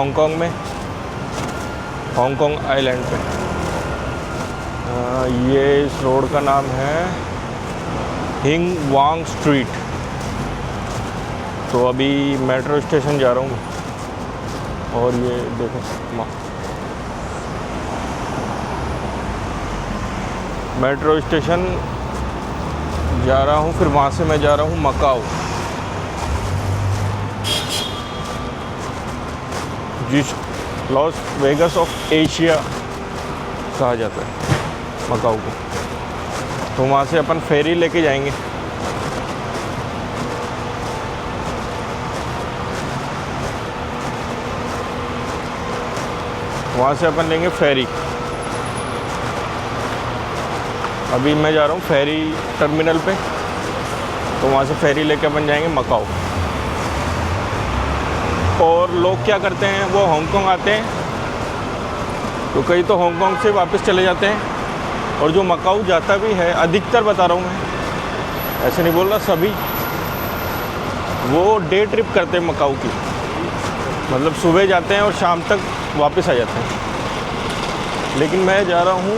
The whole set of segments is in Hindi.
हांगकांग में, हांगकांग आइलैंड पे। ये इस रोड का नाम है हिंग वांग स्ट्रीट। तो अभी मेट्रो स्टेशन जा रहा हूँ और ये देखो मेट्रो स्टेशन जा रहा हूँ, फिर वहाँ से मैं जा रहा हूँ मकाओ, जिस लॉस वेगास ऑफ एशिया कहा जाता है मकाओ को। तो वहाँ से अपन फेरी लेके जाएंगे। वहाँ से अपन लेंगे फेरी। अभी मैं जा रहा हूँ फेरी टर्मिनल पे, तो वहाँ से फेरी लेके अपन जाएंगे मकाओ। और लोग क्या करते हैं, वो हांगकांग आते हैं तो कई तो हांगकांग से वापस चले जाते हैं, और जो मकाओ जाता भी है, अधिकतर बता रहा हूँ मैं, ऐसे नहीं बोल रहा सभी, वो डे ट्रिप करते हैं मकाओ की। मतलब सुबह जाते हैं और शाम तक वापस आ जाते हैं। लेकिन मैं जा रहा हूँ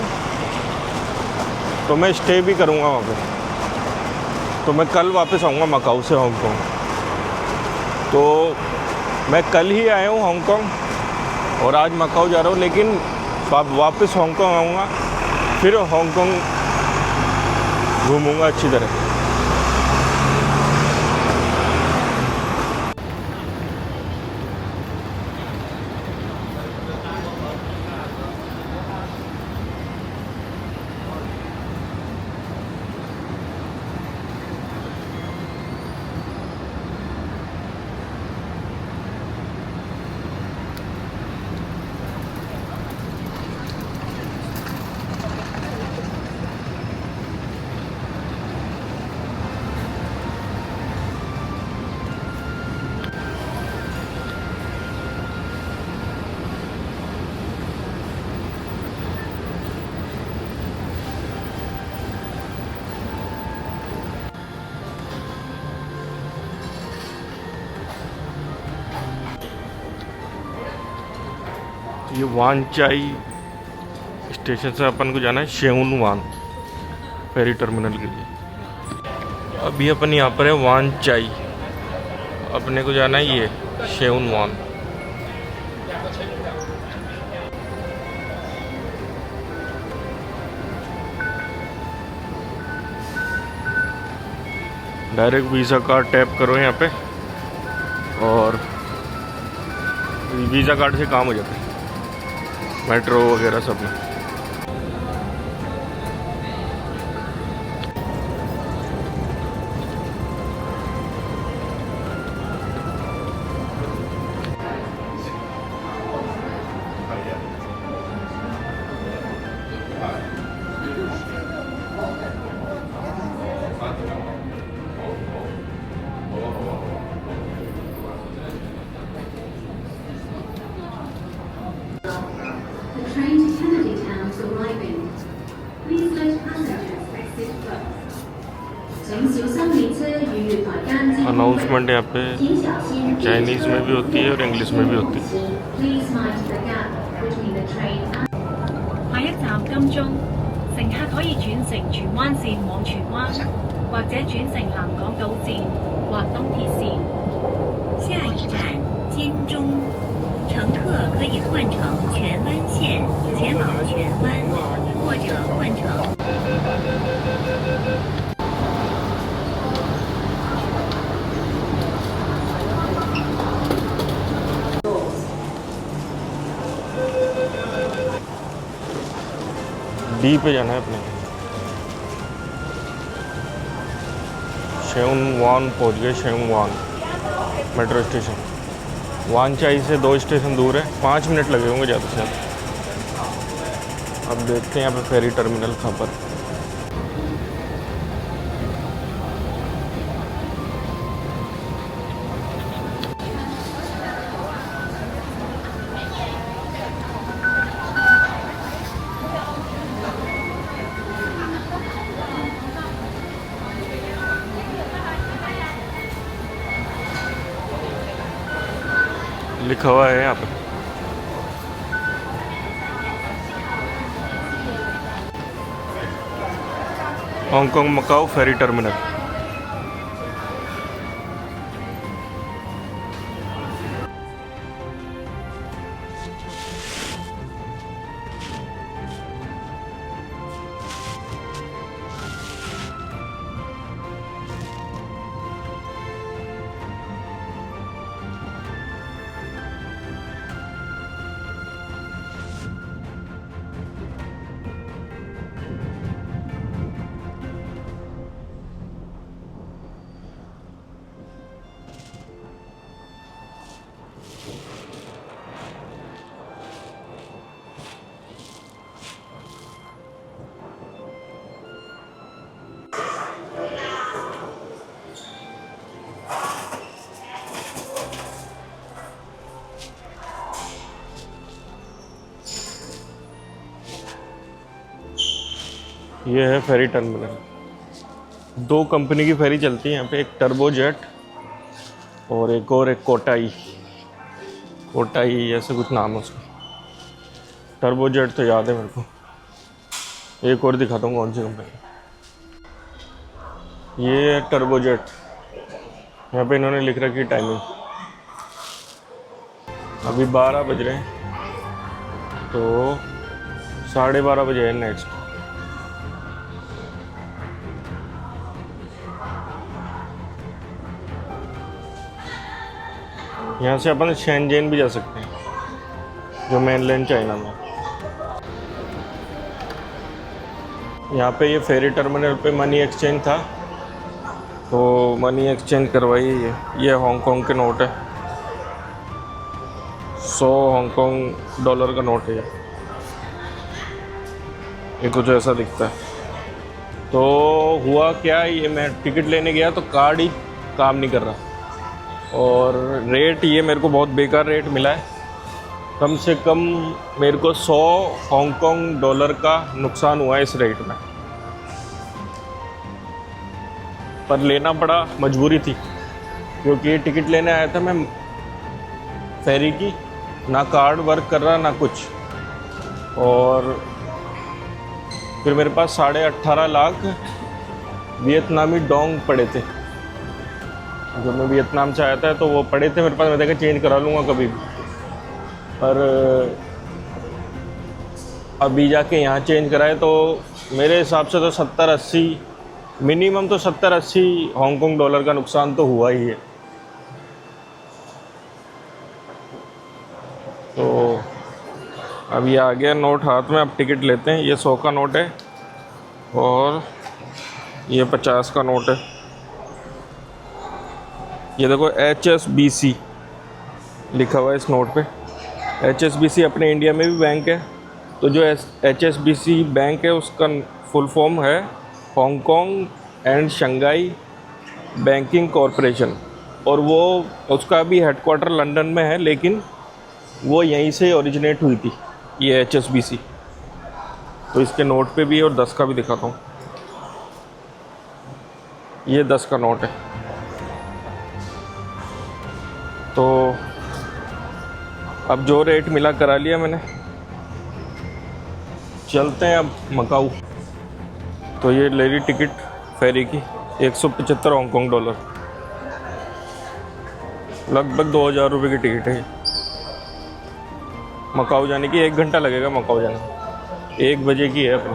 तो मैं स्टे भी करूँगा वहाँ पे। तो मैं कल वापस आऊँगा मकाओ से हांगकांग। तो मैं कल ही आया हूँ हांगकांग और आज मकाओ जा रहा हूँ, लेकिन वापस हांगकांग आऊँगा, फिर हांगकांग घूमूँगा अच्छी तरह। ये वानचाई स्टेशन से अपन को जाना है शेउन वान फेरी टर्मिनल के लिए। अभी अपन यहाँ पर है वानचाई, अपने को जाना है ये शेउन वान। डायरेक्ट वीज़ा कार्ड टैप करो यहाँ पे और वीज़ा कार्ड से काम हो जाता है मेट्रो वगैरह सब में। अनाउंसमेंट यहाँ पे चाइनीज़ में भी होती है और इंग्लिश में भी होती है। 下一站金鐘，乘客可以轉乘荃灣線往荃灣，或者轉乘南港島線或東鐵線。下一站金鐘，乘客可以換乘荃灣線前往荃灣，或者換乘。डी पे जाना है अपने। शेउन वान पहुंच गए, शेउन वान मेट्रो स्टेशन। वानचाई से 2 स्टेशन दूर है, 5 मिनट लगे होंगे ज़्यादा से ज़्यादा। अब देखते हैं यहाँ पे फेरी टर्मिनल कहाँ पर। लिखा हुआ है यहाँ पे हांगकांग मकाऊ फेरी टर्मिनल। ये है फेरी टर्मिनल। दो कंपनी की फेरी चलती है यहाँ पे, एक टर्बो जेट और एक कोटाई ऐसे कुछ नाम है उसका। टर्बो जेट तो याद है मेरे को, एक और दिखाता हूँ कौन सी कंपनी। ये है टर्बो जेट, यहाँ पे इन्होंने लिख रखी टाइमिंग। अभी 12 बज रहे हैं, तो 12:30 बजे है नेक्स्ट। यहाँ से अपन शेनजेन भी जा सकते हैं, जो मेनलैंड चाइना में। यहाँ पे ये फेरी टर्मिनल पे मनी एक्सचेंज था, तो मनी एक्सचेंज करवाई। ये हांगकांग के नोट है, 100 हांगकांग डॉलर का नोट है ये कुछ ऐसा दिखता है। तो हुआ क्या, ये मैं टिकट लेने गया तो कार्ड ही काम नहीं कर रहा, और रेट ये मेरे को बहुत बेकार रेट मिला है। कम से कम मेरे को 100 हांगकांग डॉलर का नुकसान हुआ है इस रेट में, पर लेना पड़ा, मजबूरी थी, क्योंकि ये टिकट लेने आया था मैं फेरी की। ना कार्ड वर्क कर रहा ना कुछ, और फिर मेरे पास 18.5 लाख वियतनामी डोंग पड़े थे। जब मैं वियतनाम से आया था तो वो पड़े थे मेरे पास, मैं देखा चेंज करा लूँगा कभी भी, पर अभी जाके यहाँ चेंज कराए तो मेरे हिसाब से तो 70-80 मिनिमम, तो 70-80 हांगकांग डॉलर का नुकसान तो हुआ ही है। तो अब ये आ गया नोट हाथ में, अब टिकट लेते हैं। ये 100 का नोट है और ये 50 का नोट है। ये देखो HSBC लिखा हुआ है इस नोट पे। HSBC अपने इंडिया में भी बैंक है, तो जो HSBC बैंक है उसका फुल फॉर्म है Hong Kong and Shanghai banking corporation, और वो उसका भी हेडक्वार्टर लंदन में है, लेकिन वो यहीं से ओरिजिनेट हुई थी ये HSBC। तो इसके नोट पे भी है, और 10 का भी दिखाता हूँ। ये 10 का नोट है। तो अब जो रेट मिला करा लिया मैंने, चलते हैं अब मकाऊ। तो ये ले ली टिकट फेरी की, 175 हांगकांग डॉलर, लगभग 2000 रुपये की टिकट है। मकाऊ जाने की 1 घंटा लगेगा, मकाऊ जाना 1 बजे की है अपनी।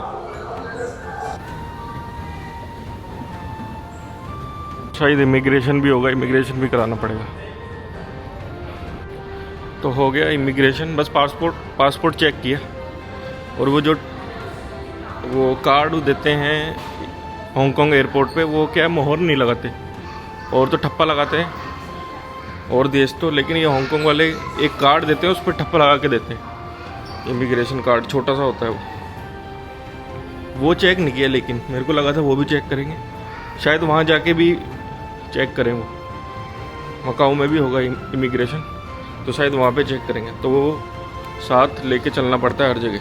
शायद इमिग्रेशन भी होगा, इमिग्रेशन भी कराना पड़ेगा। तो हो गया इमिग्रेशन, बस पासपोर्ट चेक किया, और वो कार्ड देते हैं हांगकांग एयरपोर्ट पे, वो क्या है, मोहर नहीं लगाते, और तो ठप्पा लगाते हैं और देश तो, लेकिन ये हांगकांग वाले एक कार्ड देते हैं, उस पर ठप्पा लगा के देते हैं। इमिग्रेशन कार्ड छोटा सा होता है वो चेक नहीं किया, लेकिन मेरे को लगा था वो भी चेक करेंगे, शायद वहाँ जाके भी चेक करें। वो मकाऊ में भी होगा इमिग्रेशन, तो शायद वहाँ पे चेक करेंगे। तो वो साथ लेके चलना पड़ता है हर जगह,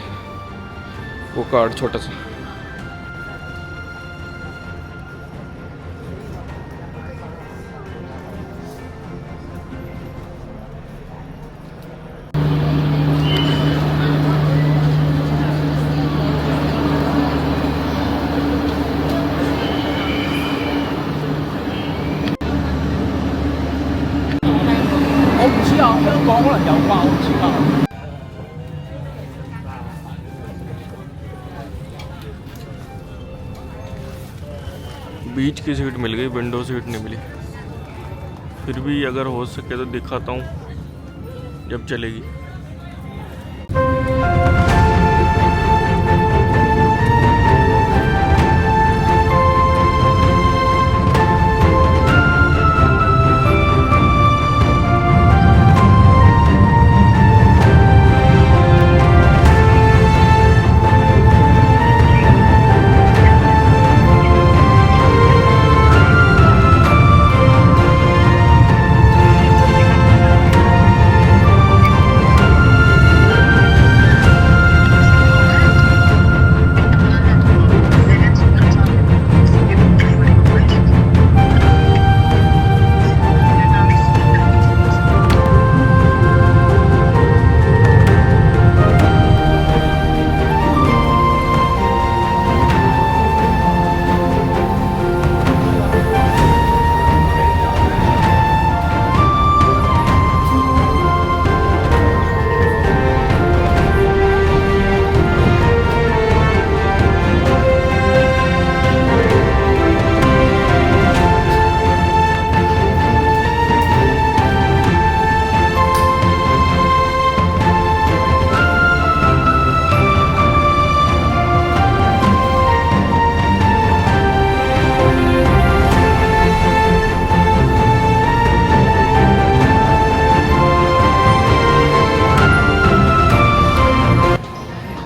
वो कार्ड छोटा सा। बीच की सीट मिल गई, विंडो सीट नहीं मिली। फिर भी अगर हो सके तो दिखाता हूँ जब चलेगी।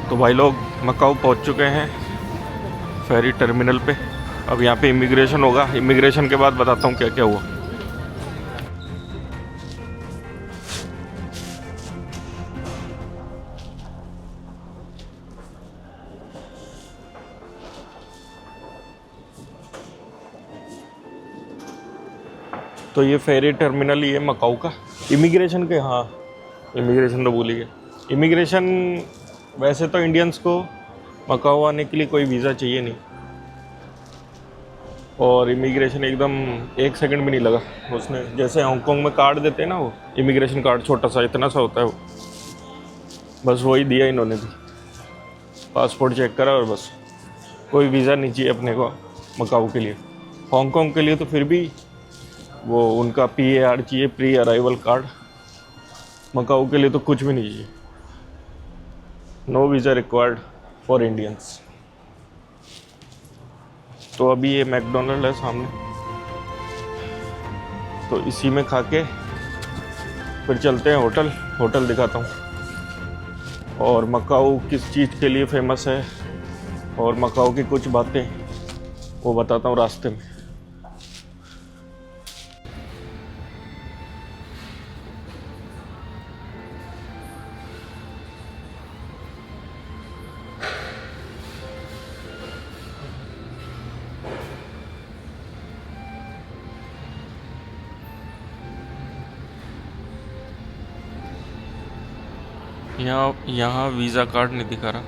तो भाई लोग मकाऊ पहुंच चुके हैं फेरी टर्मिनल पे। अब यहाँ पे इमिग्रेशन होगा, इमिग्रेशन के बाद बताता हूँ क्या क्या हुआ। तो ये फेरी टर्मिनल ही है मकाऊ का। इमिग्रेशन के, हाँ इमिग्रेशन तो भूल ही गया। इमिग्रेशन वैसे तो इंडियंस को मकाऊ आने के लिए कोई वीज़ा चाहिए नहीं, और इमिग्रेशन एकदम 1 सेकंड भी नहीं लगा उसने। जैसे हांगकांग में कार्ड देते हैं ना, वो इमिग्रेशन कार्ड छोटा सा इतना सा होता है वो, बस वही दिया इन्होंने भी। पासपोर्ट चेक करा और बस, कोई वीज़ा नहीं चाहिए अपने को मकाऊ के लिए। हांगकांग के लिए तो फिर भी वो उनका PAR चाहिए, प्री अराइवल कार्ड। मकाऊ के लिए तो कुछ भी नहीं चाहिए। No visa required for Indians. तो अभी ये मैकडोनल्ड है सामने, तो इसी में खा के फिर चलते हैं होटल। होटल दिखाता हूँ, और मकाऊ किस चीज़ के लिए फेमस है और मकाऊ की कुछ बातें वो बताता हूँ रास्ते में। यहाँ वीज़ा कार्ड नहीं दिखा रहा,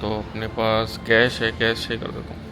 तो अपने पास कैश है, कैश से कर देता हूँ।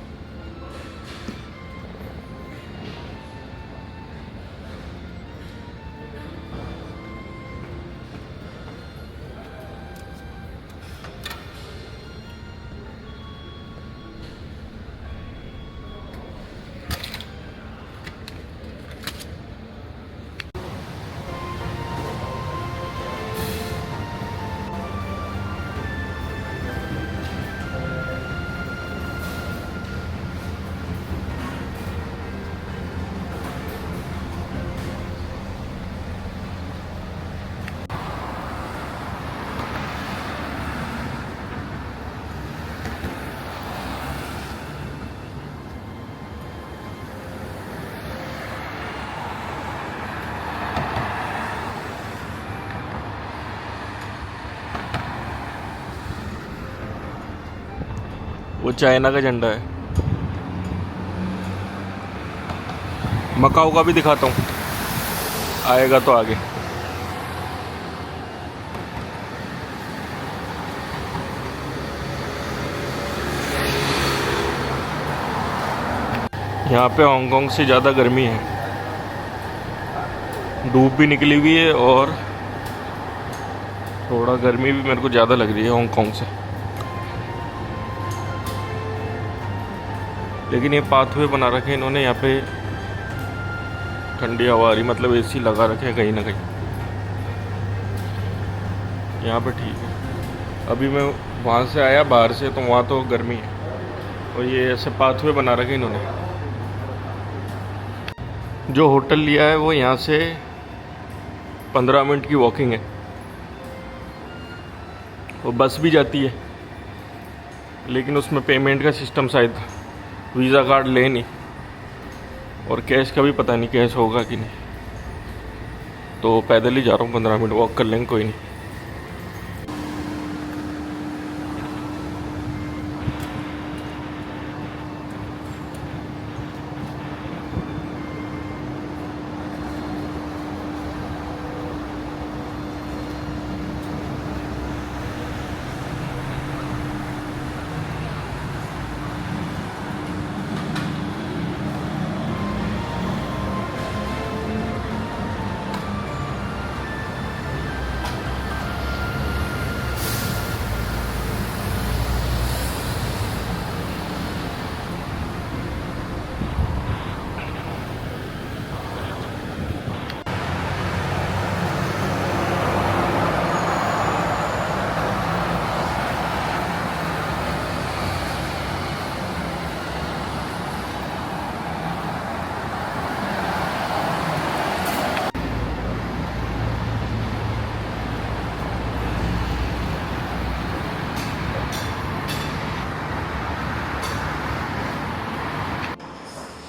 वो चाइना का झंडा है। मकाऊ का भी दिखाता हूँ, आएगा तो आगे। यहाँ पे हांगकांग से ज़्यादा गर्मी है, धूप भी निकली हुई है और थोड़ा गर्मी भी मेरे को ज़्यादा लग रही है हांगकांग से। लेकिन ये पाथवे बना रखे हैं इन्होंने, यहाँ पे ठंडी हवा आ रही, मतलब एसी लगा रखे हैं कहीं ना कहीं। यहाँ पे ठीक है। अभी मैं वहाँ से आया बाहर से, तो वहाँ तो गर्मी है। और ये ऐसे पाथवे बना रखे इन्होंने। जो होटल लिया है वो यहाँ से 15 मिनट की वॉकिंग है। वो बस भी जाती है, लेकिन उसमें पेमेंट का सिस्टम शायद वीज़ा कार्ड ले नहीं, और कैश का भी पता नहीं कैश होगा कि नहीं। तो पैदल ही जा रहा हूँ, 15 मिनट वॉक कर लेंगे, कोई नहीं।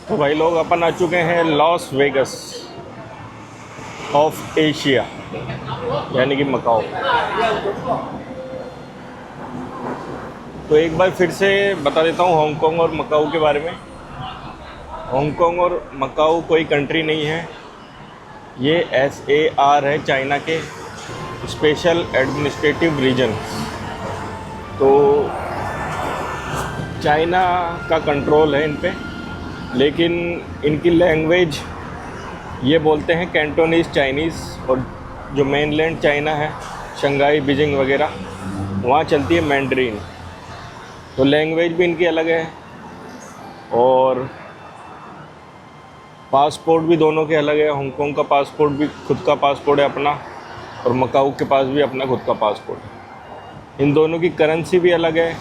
तो भाई लोग, अपन आ चुके हैं लॉस वेगस ऑफ एशिया, यानी कि मकाओ। तो एक बार फिर से बता देता हूँ हांगकांग और मकाओ के बारे में। हांगकांग और मकाओ कोई कंट्री नहीं है, ये SAR है, चाइना के स्पेशल एडमिनिस्ट्रेटिव रीजन। तो चाइना का कंट्रोल है इन पे, लेकिन इनकी लैंग्वेज ये बोलते हैं कैंटोनीज चाइनीज़, और जो मेनलैंड चाइना है, शंघाई, बीजिंग वगैरह, वहाँ चलती है मैंड्रीन। तो लैंग्वेज भी इनकी अलग है, और पासपोर्ट भी दोनों के अलग है। हांगकांग का पासपोर्ट भी खुद का पासपोर्ट है अपना, और मकाऊ के पास भी अपना खुद का पासपोर्ट है। इन दोनों की करेंसी भी अलग है।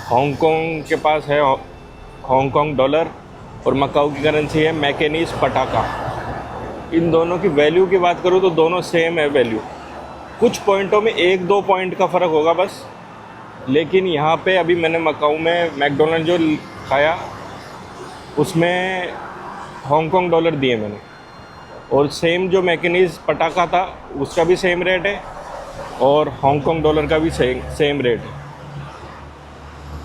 हांगकांग के पास है हांगकांग डॉलर, और मकाऊ की करेंसी है मैकेनीज पटाका। इन दोनों की वैल्यू की बात करूँ तो दोनों सेम है वैल्यू, कुछ पॉइंटों में 1-2 पॉइंट का फ़र्क होगा बस। लेकिन यहाँ पे अभी मैंने मकाऊ में मैकडोनल्ड जो खाया, उसमें हांगकांग डॉलर दिए मैंने, और सेम जो मैकेनीज पटाखा था उसका भी सेम रेट है, और हांगकांग डॉलर का भी सेम रेट है।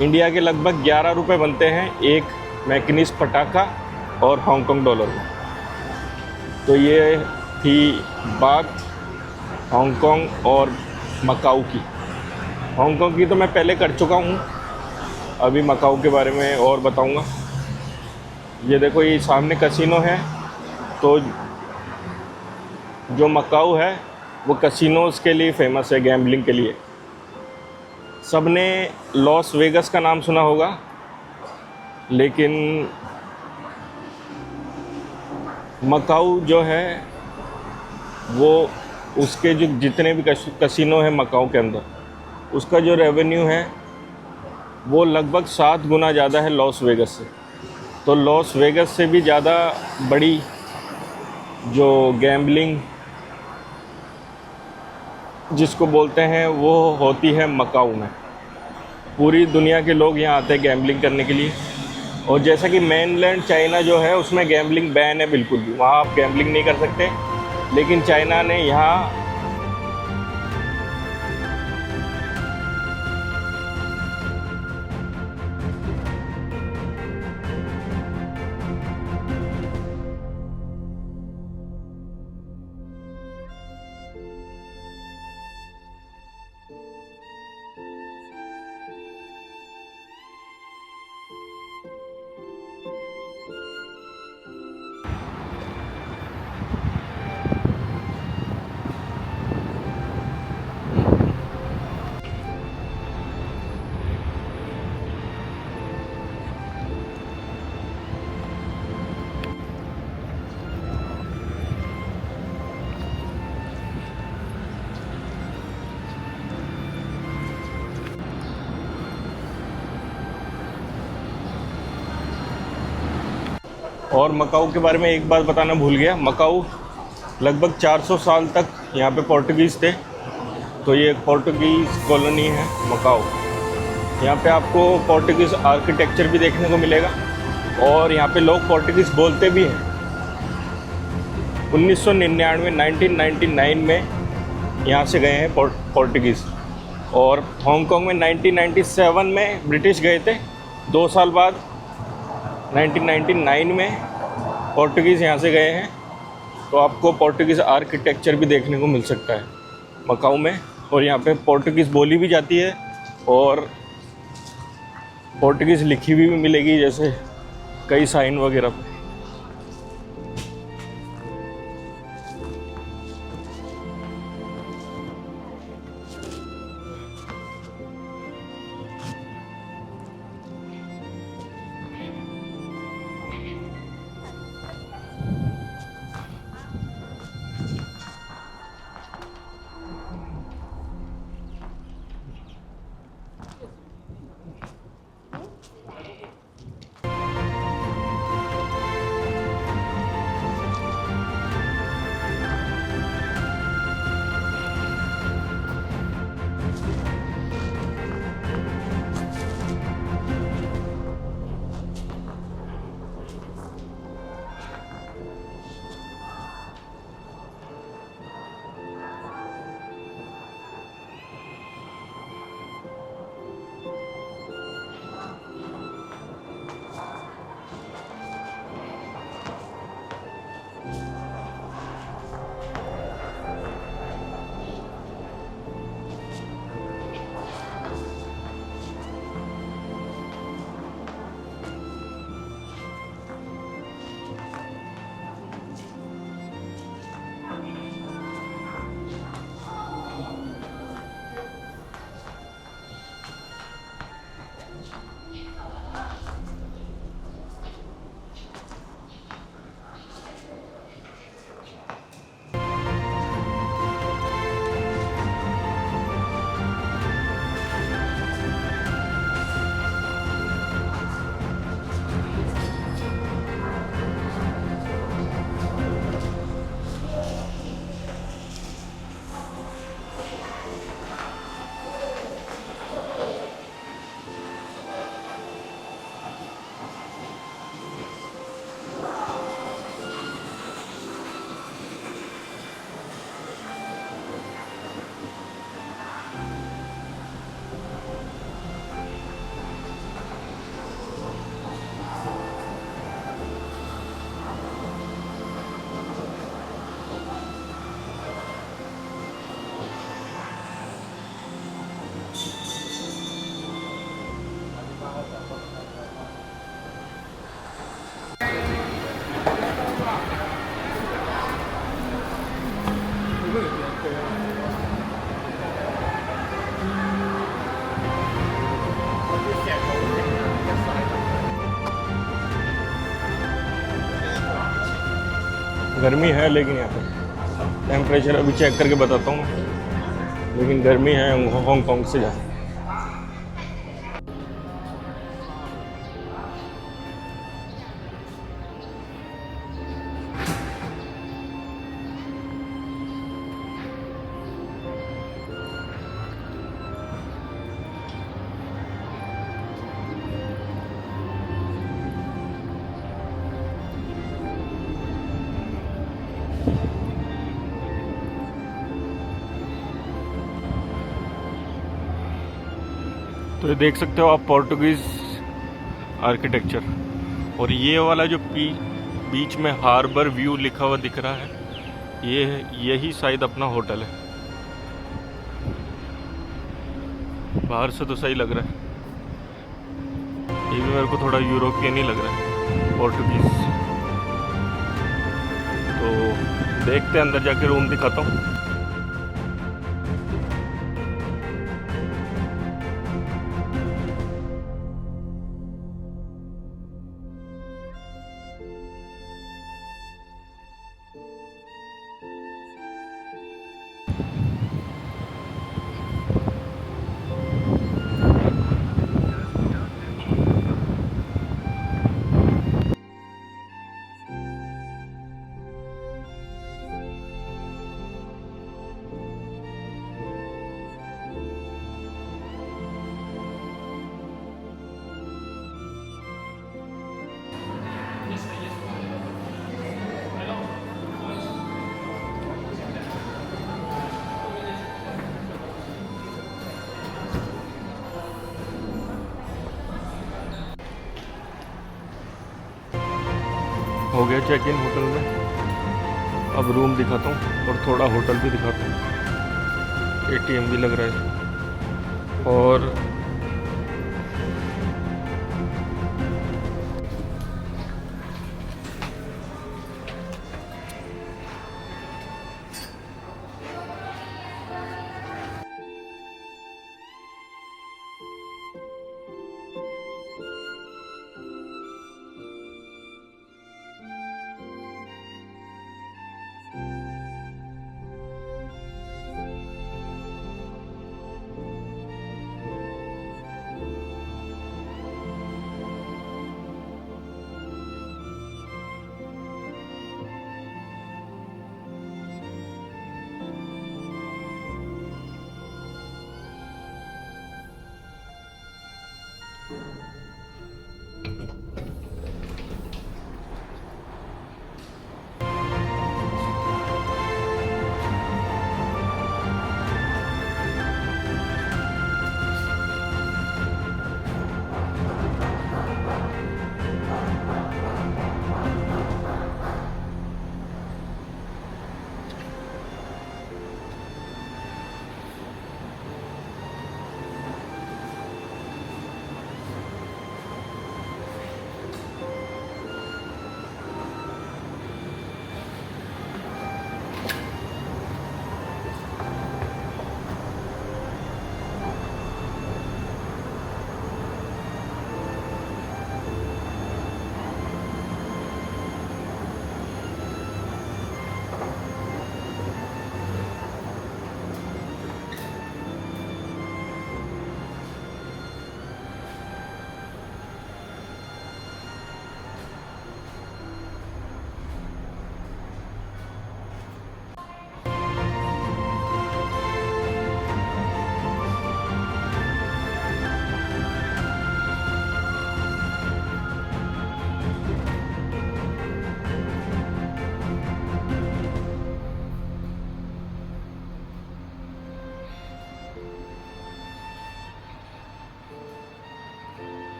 इंडिया के लगभग 11 रुपये बनते हैं एक मैकेनीज पटाखा और हांगकांग डॉलर में। तो ये थी बात हांगकांग और मकाऊ की। हांगकांग की तो मैं पहले कर चुका हूँ, अभी मकाऊ के बारे में और बताऊँगा। ये देखो, ये सामने कसिनो है। तो जो मकाऊ है वो कसिनोज़ के लिए फेमस है, गैम्बलिंग के लिए। सबने लॉस वेगस का नाम सुना होगा, लेकिन मकाऊ जो है वो, उसके जो जितने भी कसिनो हैं मकाऊ के अंदर, उसका जो रेवेन्यू है वो लगभग 7 गुना ज़्यादा है लॉस वेगस से। तो लॉस वेगस से भी ज़्यादा बड़ी जो गैम्बलिंग जिसको बोलते हैं वो होती है मकाऊ में। पूरी दुनिया के लोग यहाँ आते हैं गैम्बलिंग करने के लिए। और जैसा कि मेनलैंड चाइना जो है उसमें गैम्बलिंग बैन है बिल्कुल भी, वहाँ आप गैम्बलिंग नहीं कर सकते। लेकिन चाइना ने यहाँ और मकाऊ के बारे में एक बात बताना भूल गया, मकाऊ लगभग 400 साल तक यहाँ पे पोर्टुगीज़ थे, तो ये एक पोर्टुगीज़ कॉलोनी है मकाऊ। यहाँ पे आपको पोर्टुगीज़ आर्किटेक्चर भी देखने को मिलेगा और यहाँ पे लोग पोर्टुगीज़ बोलते भी हैं। 1999 1999 में यहाँ से गए हैं पोर्टुगीज़, और हांगकांग में 1997 में ब्रिटिश गए थे। 2 साल बाद 1999 में पोर्टुगीज़ यहाँ से गए हैं, तो आपको पोर्टुगीज़ आर्किटेक्चर भी देखने को मिल सकता है मकाऊ में। और यहाँ पे पोर्टुगीज़ बोली भी जाती है और पोर्टुगीज़ लिखी हुई भी मिलेगी, जैसे कई साइन वगैरह पे। गर्मी है, लेकिन यहाँ पे टेम्परेचर अभी चेक करके बताता हूँ, लेकिन गर्मी है हांगकांग से ज़्यादा। तो ये देख सकते हो आप पोर्टुगीज़ आर्किटेक्चर, और ये वाला जो बीच में हार्बर व्यू लिखा हुआ दिख रहा है, यही शायद अपना होटल है। बाहर से तो सही लग रहा है, ये भी मेरे को थोड़ा यूरोपियन ही लग रहा है, पोर्टुगीज़। तो देखते हैं, अंदर जाके रूम दिखाता हूँ। हो गया चेक इन होटल में। अब रूम दिखाता हूँ और थोड़ा होटल भी दिखाता हूँ। एटीएम भी लग रहा है। और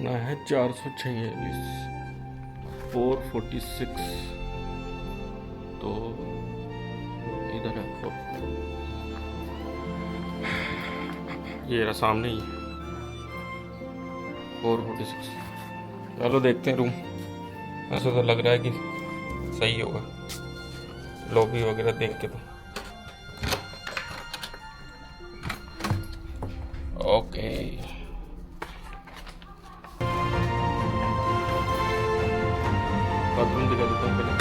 ना है 446, 446। तो इधर है ये रहा सामने ही 446। चलो देखते हैं रूम। ऐसा तो लग रहा है कि सही होगा लॉबी वगैरह देख के। तो ओके, बाथरूम दिखा देता हूँ पहले।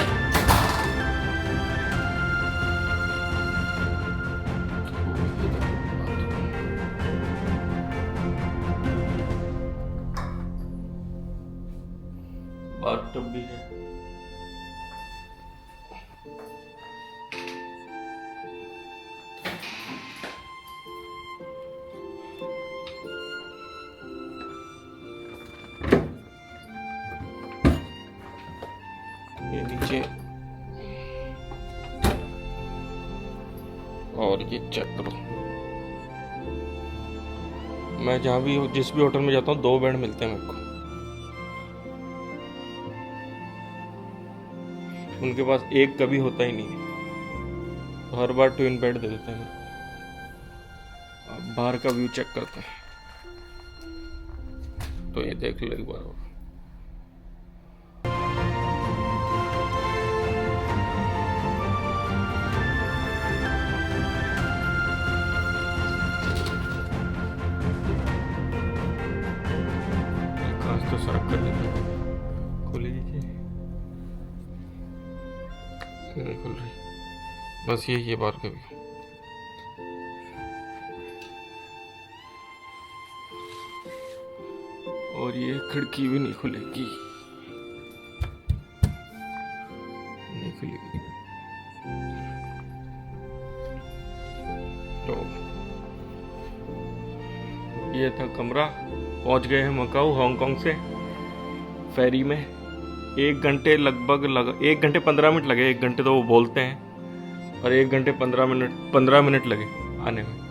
बाथटब भी है। ये नीचे और ये चेक करो, मैं जहाँ भी जिस भी होटल में जाता हूँ 2 बेड मिलते हैं मेरे को। उनके पास एक कभी होता ही नहीं है, तो हर बार ट्विन बेड दे देते हैं। अब बाहर का व्यू चेक करते हैं, तो ये देख लो एक बार और। कांच तो सरक कर देते हैं, खोली दीजिए, नहीं खुल रही, बस ये बार का व्यू। और ये खिड़की भी नहीं खुलेगी, नहीं खुलेगी। तो ये था कमरा। पहुंच गए हैं मकाऊ हांगकांग से फेरी में। 1 घंटे लगभग 1 घंटे 15 मिनट लगे। 1 घंटे तो वो बोलते हैं, और 1 घंटे 15 मिनट लगे आने में।